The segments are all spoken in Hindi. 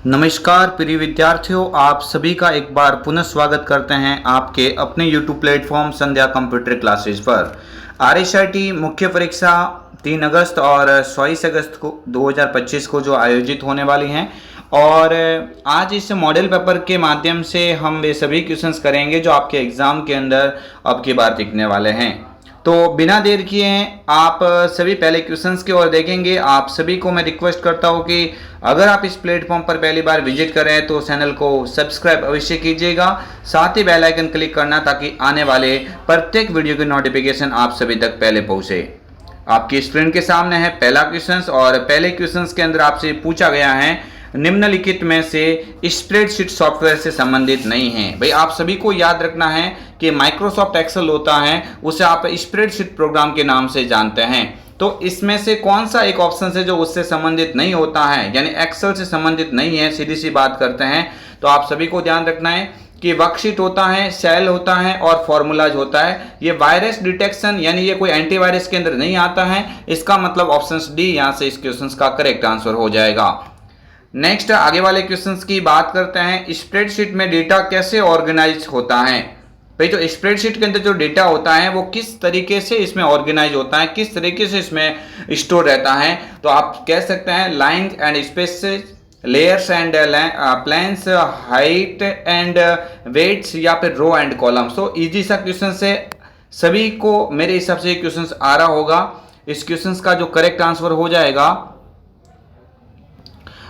नमस्कार प्रिय विद्यार्थियों, आप सभी का एक बार पुनः स्वागत करते हैं आपके अपने YouTube प्लेटफॉर्म संध्या कंप्यूटर क्लासेस पर। RSIT मुख्य परीक्षा 3 अगस्त और 24 अगस्त को 2025 को जो आयोजित होने वाली हैं, और आज इस मॉडल पेपर के माध्यम से हम वे सभी क्वेश्चंस करेंगे जो आपके एग्ज़ाम के अंदर अब की बार दिखने वाले हैं। तो बिना देर किए आप सभी पहले क्वेश्चंस की ओर देखेंगे। आप सभी को मैं रिक्वेस्ट करता हूं कि अगर आप इस प्लेटफॉर्म पर पहली बार विजिट करें तो चैनल को सब्सक्राइब अवश्य कीजिएगा, साथ ही बेल आइकन क्लिक करना ताकि आने वाले प्रत्येक वीडियो की नोटिफिकेशन आप सभी तक पहले पहुंचे। आपकी स्क्रीन के सामने है पहला क्वेश्चन, और पहले क्वेश्चन के अंदर आपसे पूछा गया है निम्नलिखित में से स्प्रेडशीट सॉफ्टवेयर से संबंधित नहीं है। भाई आप सभी को याद रखना है कि माइक्रोसॉफ्ट एक्सेल होता है, उसे आप स्प्रेडशीट प्रोग्राम के नाम से जानते हैं। तो इसमें से कौन सा एक ऑप्शन है जो उससे संबंधित नहीं होता है, यानी एक्सेल से संबंधित नहीं है। सीधी सी बात करते हैं तो आप सभी को ध्यान रखना है कि वर्कशीट होता है, सेल होता है और फॉर्मूलाज होता है। ये वायरस डिटेक्शन यानी ये कोई एंटीवायरस के अंदर नहीं आता है। इसका मतलब ऑप्शन डी यहाँ से इस क्वेश्चन का करेक्ट आंसर हो जाएगा। नेक्स्ट आगे वाले क्वेश्चंस की बात करते हैं। स्प्रेडशीट में डेटा कैसे ऑर्गेनाइज होता है। भाई जो स्प्रेडशीट के अंदर जो डेटा होता है वो किस तरीके से इसमें ऑर्गेनाइज होता है, किस तरीके से इसमें स्टोर रहता है। तो आप कह सकते हैं lines and spaces, layers and planes, height and weights, या फिर रो एंड कॉलम्स। तो इजी सा क्वेश्चन से सभी को मेरे हिसाब से क्वेश्चन आ रहा होगा। इस क्वेश्चन का जो करेक्ट आंसर हो जाएगा,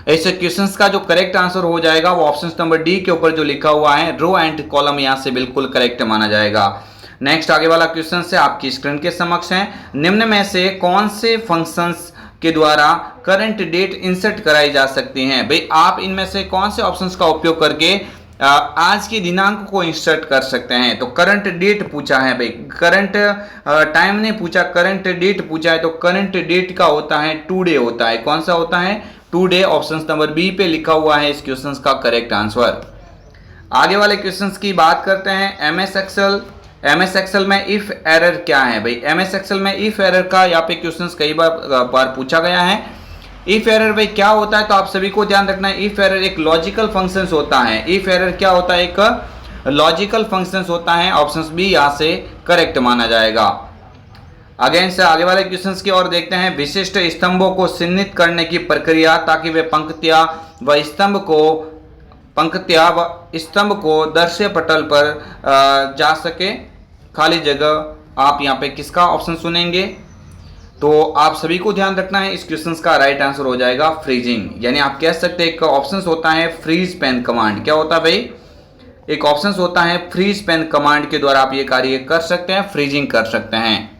ऐसे क्वेश्चंस का जो करेक्ट आंसर हो जाएगा वो ऑप्शन नंबर डी के ऊपर जो लिखा हुआ है रो एंड कॉलम, यहां से बिल्कुल करेक्ट माना जाएगा। नेक्स्ट आगे वाला क्वेश्चन से आपकी स्क्रीन के समक्ष है। निम्न में से कौन से फंक्शंस के द्वारा करंट डेट इंसर्ट कराई जा सकती हैं। भाई आप इनमें से कौन से ऑप्शंस का उपयोग करके आज की दिनांक को इंसर्ट कर सकते हैं। तो करंट डेट पूछा है भाई, करंट टाइम नहीं पूछा, करंट डेट पूछा है। तो करंट डेट का होता है टुडे होता है। कौन सा होता है? टुडे। ऑप्शन नंबर बी पे लिखा हुआ है इस क्वेश्चन का करेक्ट आंसर। आगे वाले क्वेश्चंस की बात करते हैं। एमएस एक्सेल में इफ एरर क्या है। भाई एमएस एक्सेल में इफ एरर का यहाँ पे क्वेश्चंस कई बार पूछा गया है। इफ एरर भाई क्या होता है, तो आप सभी को ध्यान रखना है। इफ एरर एक लॉजिकल फंक्शन होता है। इफ एरर क्या होता है? एक लॉजिकल फंक्शन होता है। ऑप्शन बी यहाँ से करेक्ट माना जाएगा। अगेन से आगे वाले क्वेश्चंस की ओर देखते हैं। विशिष्ट स्तंभों को चिह्नित करने की प्रक्रिया ताकि वे पंक्तियां व स्तंभ को दृश्य पटल पर जा सके। खाली जगह आप यहाँ पे किसका ऑप्शन सुनेंगे? तो आप सभी को ध्यान रखना है, इस क्वेश्चन का राइट आंसर हो जाएगा फ्रीजिंग। यानी आप कह सकते हैं एक ऑप्शन होता है फ्रीज पेन कमांड। क्या होता है भाई? एक ऑप्शन होता है फ्रीज पेन कमांड के द्वारा आप ये कार्य कर सकते हैं, फ्रीजिंग कर सकते हैं।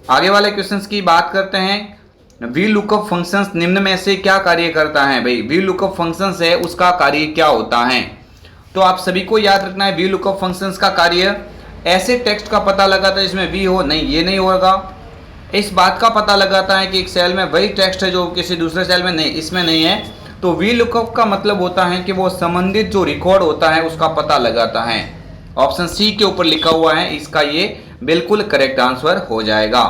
आगे वाले क्वेश्चंस की बात करते हैं। वी लुकअप फंक्शंस निम्न में से क्या कार्य करता है। भाई वी लुकअप फंक्शंस है, उसका कार्य क्या होता है? तो आप सभी को याद रखना है वी लुकअप फंक्शंस का कार्य ऐसे टेक्स्ट का पता लगाता है जिसमें वी हो, नहीं ये नहीं होगा। इस बात का पता लगाता है कि एक सेल में वही टेक्स्ट है जो किसी दूसरे सेल में नहीं, इसमें नहीं है। तो वी लुकअप का मतलब होता है कि वो संबंधित जो रिकॉर्ड होता है उसका पता लगाता है। ऑप्शन सी के ऊपर लिखा हुआ है, इसका ये बिल्कुल करेक्ट आंसर हो जाएगा।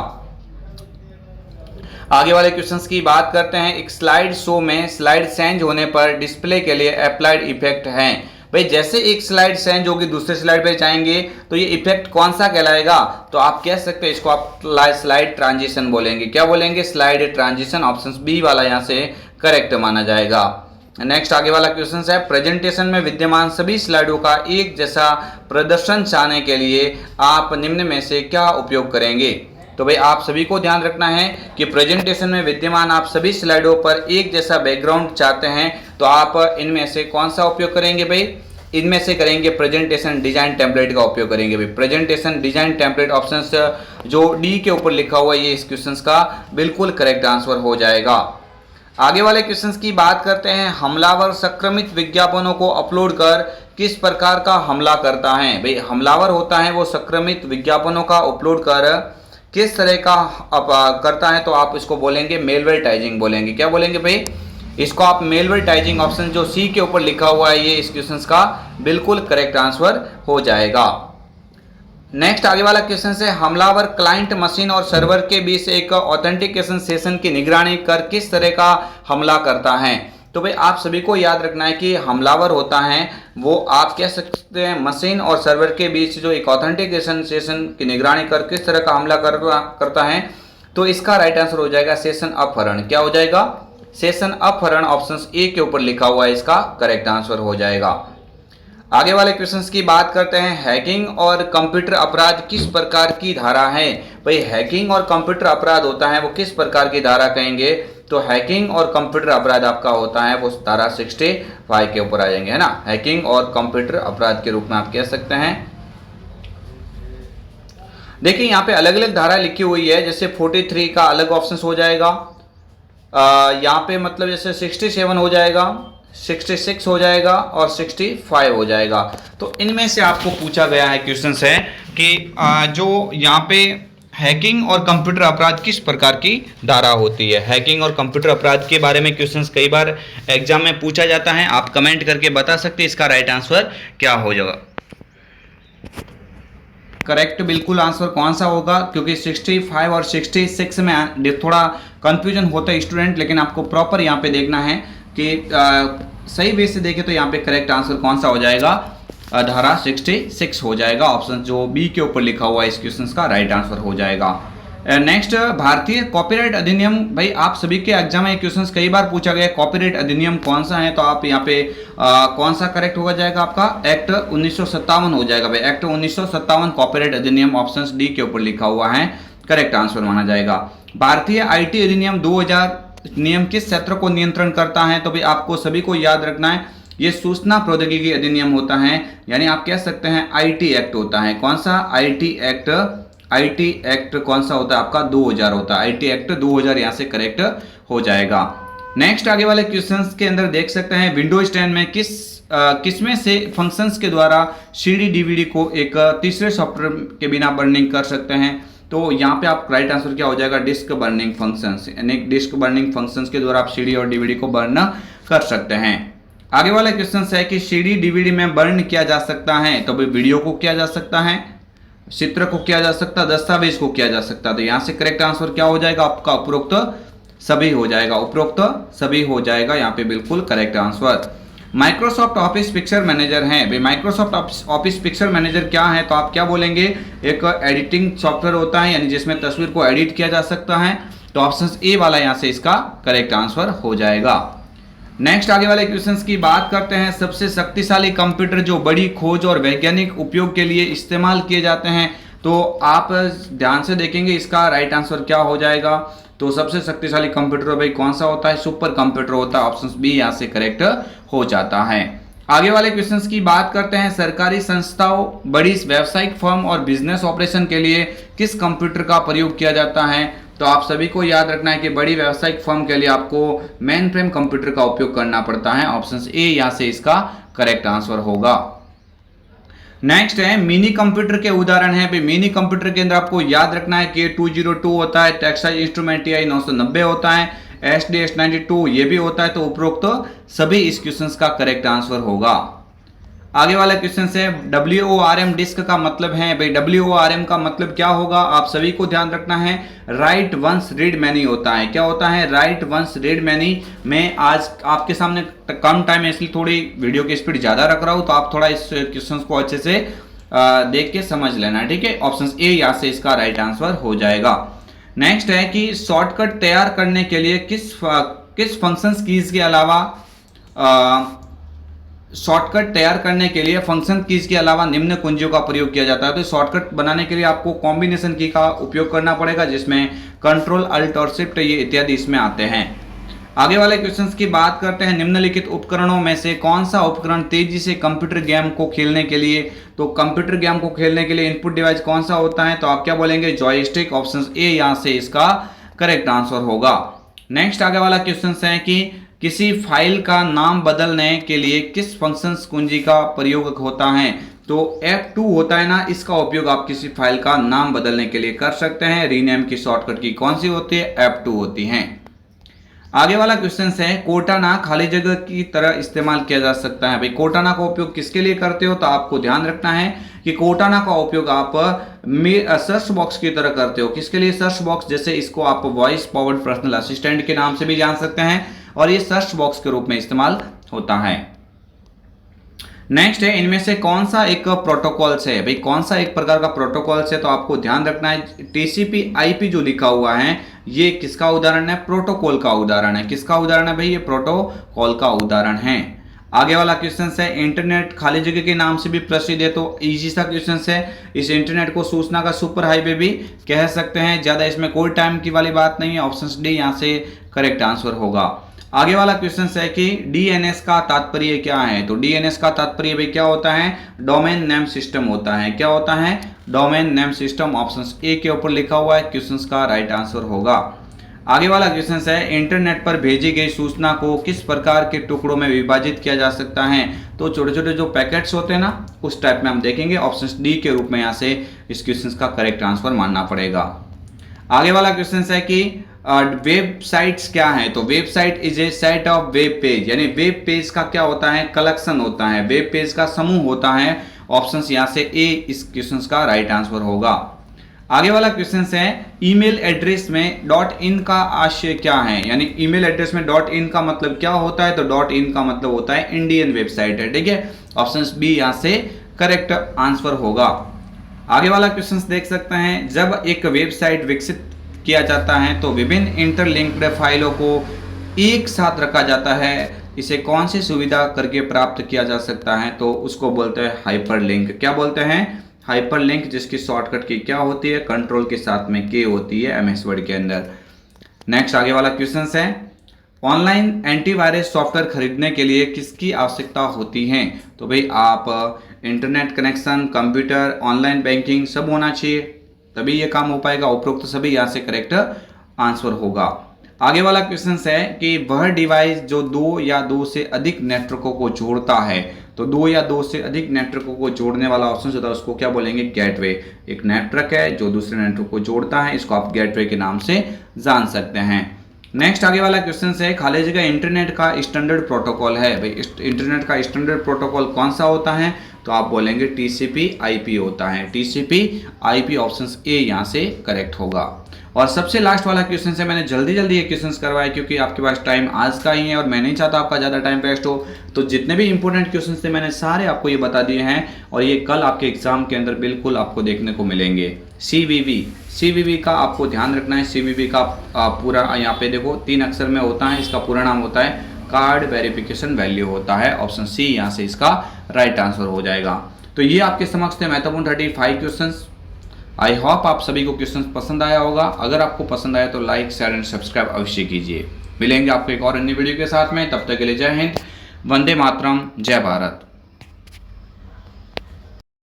आगे वाले क्वेश्चंस की बात करते हैं। एक स्लाइड शो में स्लाइड चेंज होने पर डिस्प्ले के लिए अप्लाइड इफेक्ट है। भाई जैसे एक स्लाइड चेंज होगी दूसरे स्लाइड पे जाएंगे तो ये इफेक्ट कौन सा कहलाएगा? तो आप कह सकते हैं इसको आप स्लाइड ट्रांजिशन बोलेंगे। क्या बोलेंगे? Slide transition. ऑप्शन बी वाला यहाँ से करेक्ट माना जाएगा। नेक्स्ट आगे वाला क्वेश्चन है। प्रेजेंटेशन में विद्यमान सभी स्लाइडों का एक जैसा प्रदर्शन चाहने के लिए आप निम्न में से क्या उपयोग करेंगे। तो भाई आप सभी को ध्यान रखना है कि प्रेजेंटेशन में विद्यमान आप सभी स्लाइडों पर एक जैसा बैकग्राउंड चाहते हैं, तो आप इनमें से कौन सा उपयोग करेंगे? भाई इनमें से करेंगे प्रेजेंटेशन डिजाइन टेम्पलेट का उपयोग करेंगे। भाई प्रेजेंटेशन डिजाइन टेम्पलेट ऑप्शन जो डी के ऊपर लिखा हुआ है ये इस क्वेश्चन का बिल्कुल करेक्ट आंसर हो जाएगा। आगे वाले क्वेश्चंस की बात करते हैं। हमलावर संक्रमित विज्ञापनों को अपलोड कर किस प्रकार का हमला करता है। भाई हमलावर होता है वो संक्रमित विज्ञापनों का अपलोड कर किस तरह का करता है, तो आप इसको बोलेंगे मेलवेटाइजिंग बोलेंगे। क्या बोलेंगे भाई? इसको आप मेलवेटाइजिंग। ऑप्शन जो सी के ऊपर लिखा हुआ है ये इस क्वेश्चन का बिल्कुल करेक्ट आंसर हो जाएगा। नेक्स्ट आगे वाला क्वेश्चन है। हमलावर क्लाइंट मशीन और सर्वर के बीच एक ऑथेंटिकेशन सेशन की निगरानी कर किस तरह का हमला करता है। तो भाई आप सभी को याद रखना है कि हमलावर होता है वो आप कह सकते हैं मशीन और सर्वर के बीच जो एक ऑथेंटिकेशन सेशन की निगरानी कर किस तरह का हमला करता है। तो इसका राइट आंसर हो जाएगा सेशन अपहरण। क्या हो जाएगा? सेशन अपहरण। ऑप्शन ए के ऊपर लिखा हुआ है, इसका करेक्ट आंसर हो जाएगा। आगे वाले क्वेश्चंस की बात करते हैं। हैकिंग और कंप्यूटर अपराध किस प्रकार की धारा है? भाई हैकिंग और कंप्यूटर अपराध होता है वो किस प्रकार की धारा कहेंगे? तो हैकिंग और कंप्यूटर अपराध आपका होता है वो धारा 65 के ऊपर आ जाएंगे, है ना। हैकिंग और कंप्यूटर अपराध के रूप में आप कह सकते हैं। देखिए यहाँ पे अलग अलग धारा लिखी हुई है, जैसे 43 का अलग ऑप्शन हो जाएगा, यहाँ पे मतलब जैसे 67 हो जाएगा, 66 हो जाएगा और 65 हो जाएगा। तो इनमें से आपको पूछा गया है क्वेश्चन है कि जो यहाँ पे हैकिंग और कंप्यूटर अपराध किस प्रकार की धारा होती है। हैकिंग और कंप्यूटर अपराध के बारे में क्वेश्चंस कई बार एग्जाम में पूछा जाता है। आप कमेंट करके बता सकते हैं इसका राइट आंसर क्या हो जाएगा। करेक्ट बिल्कुल आंसर कौन सा होगा, क्योंकि 65 और 66 में थोड़ा कंफ्यूजन होता है स्टूडेंट, लेकिन आपको प्रॉपर यहाँ पे देखना है कि सही वे से देखें तो यहाँ पे करेक्ट आंसर कौन सा हो जाएगा, धारा 66 हो जाएगा। ऑप्शन जो बी के ऊपर लिखा हुआ है इस क्वेश्चन का राइट आंसर हो जाएगा। नेक्स्ट भारतीय कॉपीराइट अधिनियम। भाई आप सभी के एग्जाम में क्वेश्चंस कई बार पूछा गया कॉपीराइट अधिनियम कौन सा है, तो आप यहाँ पे कौन सा करेक्ट हो जाएगा आपका एक्ट 1957 हो जाएगा। भाई एक्ट 1957 कॉपीराइट अधिनियम ऑप्शन डी के ऊपर लिखा हुआ है, करेक्ट आंसर माना जाएगा। भारतीय आईटी अधिनियम 2000 नियम किस क्षेत्र को नियंत्रण करता है? तो भाई आपको सभी को याद रखना है ये सूचना प्रौद्योगिकी अधिनियम होता है, यानी आप कह सकते हैं आईटी एक्ट होता है। कौन सा? IT act. आईटी एक्ट कौन सा होता है आपका? 2000 होता है। आईटी एक्ट 2000 यहां से करेक्ट हो जाएगा। नेक्स्ट आगे वाले क्वेश्चंस के अंदर देख सकते हैं विंडोज 10 में किसमें से फंक्शंस के द्वारा सीडी डीवीडी को एक तीसरे सॉफ्टवेयर के बिना बर्निंग कर सकते हैं? तो यहाँ पे आप राइट आंसर क्या हो जाएगा, डिस्क बर्निंग फंक्शंस, यानी डिस्क बर्निंग फंक्शंस के द्वारा आप सीडी और डीवीडी को बर्न कर सकते हैं। आगे वाला क्वेश्चन है कि सीडी डीवीडी में बर्न किया जा सकता है, तो भाई वीडियो को किया जा सकता है, चित्र को किया जा सकता है, दस्तावेज को किया जा सकता है। तो यहाँ से करेक्ट आंसर क्या हो जाएगा आपका, उपरोक्त सभी हो जाएगा। उपरोक्त सभी हो जाएगा यहाँ पे बिल्कुल correct answer. Microsoft office picture manager है। भाई माइक्रोसॉफ्ट ऑफिस पिक्चर मैनेजर क्या है, तो आप क्या बोलेंगे, एक एडिटिंग सॉफ्टवेयर होता है, यानी जिसमें तस्वीर को एडिट किया जा सकता है। तो ऑप्शन ए वाला यहाँ से इसका करेक्ट आंसर हो जाएगा। नेक्स्ट आगे वाले क्वेश्चंस की बात करते हैं। सबसे शक्तिशाली कंप्यूटर जो बड़ी खोज और वैज्ञानिक उपयोग के लिए इस्तेमाल किए जाते हैं, तो आप ध्यान से देखेंगे इसका राइट आंसर क्या हो जाएगा। तो सबसे शक्तिशाली कंप्यूटर भाई कौन सा होता है, सुपर कंप्यूटर होता है। ऑप्शन बी यहाँ से करेक्ट हो जाता है। आगे वाले क्वेश्चंस की बात करते हैं। सरकारी संस्थाओं, बड़ी व्यावसायिक फर्म और बिजनेस ऑपरेशन के लिए किस कंप्यूटर का प्रयोग किया जाता है? तो आप सभी को याद रखना है कि बड़ी व्यावसायिक फर्म के लिए आपको मेन फ्रेम कंप्यूटर का उपयोग करना पड़ता है। ऑप्शन ए यहाँ से इसका करेक्ट आंसर होगा। नेक्स्ट है मिनी कंप्यूटर के उदाहरण है। भाई मिनी कंप्यूटर के अंदर आपको याद रखना है कि 202 होता है, टेक्साइल इंस्ट्रूमेंट TI 990 होता है, SDS92 ये भी होता है। तो उपरोक्त सभी इस क्वेश्चन का करेक्ट आंसर होगा। आगे वाला क्वेश्चन है WORM डिस्क का मतलब है। भाई WORM का मतलब क्या होगा, आप सभी को ध्यान रखना है, राइट वंस रीड मैनी होता है। क्या होता है, राइट वंस रीड मैनी। मैं आज आपके सामने कम टाइम है इसलिए थोड़ी वीडियो की स्पीड ज्यादा रख रहा हूं, तो आप थोड़ा इस क्वेश्चन को अच्छे से देख के समझ लेना, ठीक है। ऑप्शन ए यहाँ से इसका राइट आंसर हो जाएगा। नेक्स्ट है कि शॉर्टकट तैयार करने के लिए किस फंक्शंस कीज के अलावा शॉर्टकट तैयार करने के लिए फंक्शन कीज के अलावा निम्न कुंजियों का प्रयोग किया जाता है। तो शॉर्टकट बनाने के लिए आपको कॉम्बिनेशन की का उपयोग करना पड़ेगा, जिसमें कंट्रोल अल्ट और शिफ्ट ये इत्यादि इसमें आते हैं। आगे वाले क्वेश्चंस की बात करते हैं। निम्नलिखित उपकरणों में से कौन सा उपकरण तेजी से कंप्यूटर गेम को खेलने के लिए, तो कंप्यूटर गेम को खेलने के लिए इनपुट डिवाइस कौन सा होता है? तो आप क्या बोलेंगे, जॉयस्टिक। ऑप्शन ए यहाँ से इसका करेक्ट आंसर होगा। नेक्स्ट आगे वाला क्वेश्चन है कि किसी फाइल का नाम बदलने के लिए किस फंक्शन कुंजी का प्रयोग होता है? तो F2 होता है ना, इसका उपयोग आप किसी फाइल का नाम बदलने के लिए कर सकते हैं। रीनेम की शॉर्टकट की कौन सी होती है? F2 होती है। आगे वाला क्वेश्चन है कोटाना खाली जगह की तरह इस्तेमाल किया जा सकता है। भाई कोटाना का उपयोग किसके लिए करते हो? तो आपको ध्यान रखना है कि कोटाना का उपयोग आप सर्च बॉक्स की तरह करते हो। किसके लिए सर्च बॉक्स? जैसे इसको आप वॉइस पावर्ड पर्सनल असिस्टेंट के नाम से भी जान सकते हैं, और ये सर्च बॉक्स के रूप में इस्तेमाल होता है। नेक्स्ट है, इनमें से कौन सा एक प्रोटोकॉल्स है, भाई कौन सा एक प्रकार का प्रोटोकॉल्स है, तो आपको ध्यान रखना है टीसीपी आईपी जो लिखा हुआ है ये किसका उदाहरण है, प्रोटोकॉल का उदाहरण है। किसका उदाहरण है भाई, ये प्रोटोकॉल का उदाहरण है। आगे वाला क्वेश्चन है, इंटरनेट खाली जगह के नाम से भी प्रसिद्ध है, तो इजी सा क्वेश्चन है। इस इंटरनेट को सूचना का सुपर हाईवे भी कह सकते हैं, ज्यादा इसमें कोई टाइम की वाली बात नहीं है। ऑप्शन डी यहाँ से करेक्ट आंसर होगा। आगे वाला क्वेश्चन है कि डीएनएस का तात्पर्य क्या है, तो डीएनएस का तात्पर्य भाई क्या होता है, डोमेन नेम सिस्टम होता है। क्या होता है, domain name system. Option A के ऊपर लिखा हुआ है, क्वेश्चन का राइट आंसर होगा। आगे वाला क्वेश्चन है, इंटरनेट पर भेजी गई सूचना को किस प्रकार के टुकड़ों में विभाजित किया जा सकता है, तो छोटे छोटे जो पैकेट्स होते हैं ना उस टाइप में हम देखेंगे। ऑप्शन डी के रूप में यहाँ से इस क्वेश्चन का करेक्ट आंसर मानना पड़ेगा। आगे वाला क्वेश्चन है कि वेबसाइट्स क्या है, तो website is a set of web page, यानी वेब पेज का क्या होता है, कलेक्शन होता है, वेब पेज का समूह होता है। ऑप्शन यहाँ से ए इस क्वेश्चन का राइट आंसर होगा। आगे वाला क्वेश्चन है, ईमेल एड्रेस में डॉट इन का आशय क्या है, यानी ईमेल एड्रेस में डॉट इन का मतलब क्या होता है, तो डॉट इन का मतलब होता है इंडियन वेबसाइट है। ठीक है, ऑप्शन बी यहाँ से करेक्ट आंसर होगा। आगे वाला क्वेश्चन देख सकते हैं, जब एक वेबसाइट विकसित किया जाता है तो विभिन्न इंटरलिंक्ड फाइलों को एक साथ रखा जाता है, इसे कौन सी सुविधा करके प्राप्त किया जा सकता है, तो उसको बोलते हैं हाइपरलिंक। क्या बोलते हैं, हाइपरलिंक, जिसकी शॉर्टकट की क्या होती है, कंट्रोल के साथ में के होती है एमएस वर्ड के अंदर। नेक्स्ट आगे वाला क्वेश्चन है, ऑनलाइन एंटीवायरस सॉफ्टवेयर खरीदने के लिए किसकी आवश्यकता होती है, तो भाई आप internet connection, computer, online banking सब होना चाहिए, तभी ये काम हो पाएगा। उपरोक्त सभी यहाँ से करेक्ट आंसर होगा। आगे वाला क्वेश्चन है कि वह डिवाइस जो दो या दो से अधिक नेटवर्कों को जोड़ता है, तो दो या दो से अधिक नेटवर्कों को जोड़ने वाला ऑप्शन होता है उसको क्या बोलेंगे, गेटवे। एक नेटवर्क है जो दूसरे नेटवर्क को जोड़ता है, इसको आप गेटवे के नाम से जान सकते हैं। नेक्स्ट आगे वाला क्वेश्चन है, खाली जगह इंटरनेट का स्टैंडर्ड प्रोटोकॉल है, भाई इंटरनेट का स्टैंडर्ड प्रोटोकॉल कौन सा होता है, तो आप बोलेंगे टीसीपी आईपी होता है। टीसीपी आईपी ऑप्शन ए यहाँ से करेक्ट होगा। और सबसे लास्ट वाला क्वेश्चन है, मैंने जल्दी जल्दी ये क्वेश्चन करवाए क्योंकि आपके पास टाइम आज का ही है और मैं नहीं चाहता आपका ज़्यादा टाइम वेस्ट हो, तो जितने भी इंपॉर्टेंट क्वेश्चन थे मैंने सारे आपको ये बता दिए हैं और ये कल आपके एग्जाम के अंदर बिल्कुल आपको देखने को मिलेंगे। सीवीवी का आपको ध्यान रखना है। सीवीवी का पूरा यहाँ पे देखो 3 अक्षर में होता है, इसका पूरा नाम होता है कार्ड वेरिफिकेशन वैल्यू होता है। ऑप्शन सी यहाँ से इसका राइट आंसर हो जाएगा। तो ये आपके समक्ष थे महत्वपूर्ण 35 क्वेश्चंस। आई होप आप सभी को क्वेश्चंस पसंद आया होगा। अगर आपको पसंद आया तो लाइक, शेयर एंड सब्सक्राइब अवश्य कीजिए। मिलेंगे आपको एक और अन्य वीडियो के साथ में, तब तक के लिए जय हिंद, वंदे मातरम, जय भारत।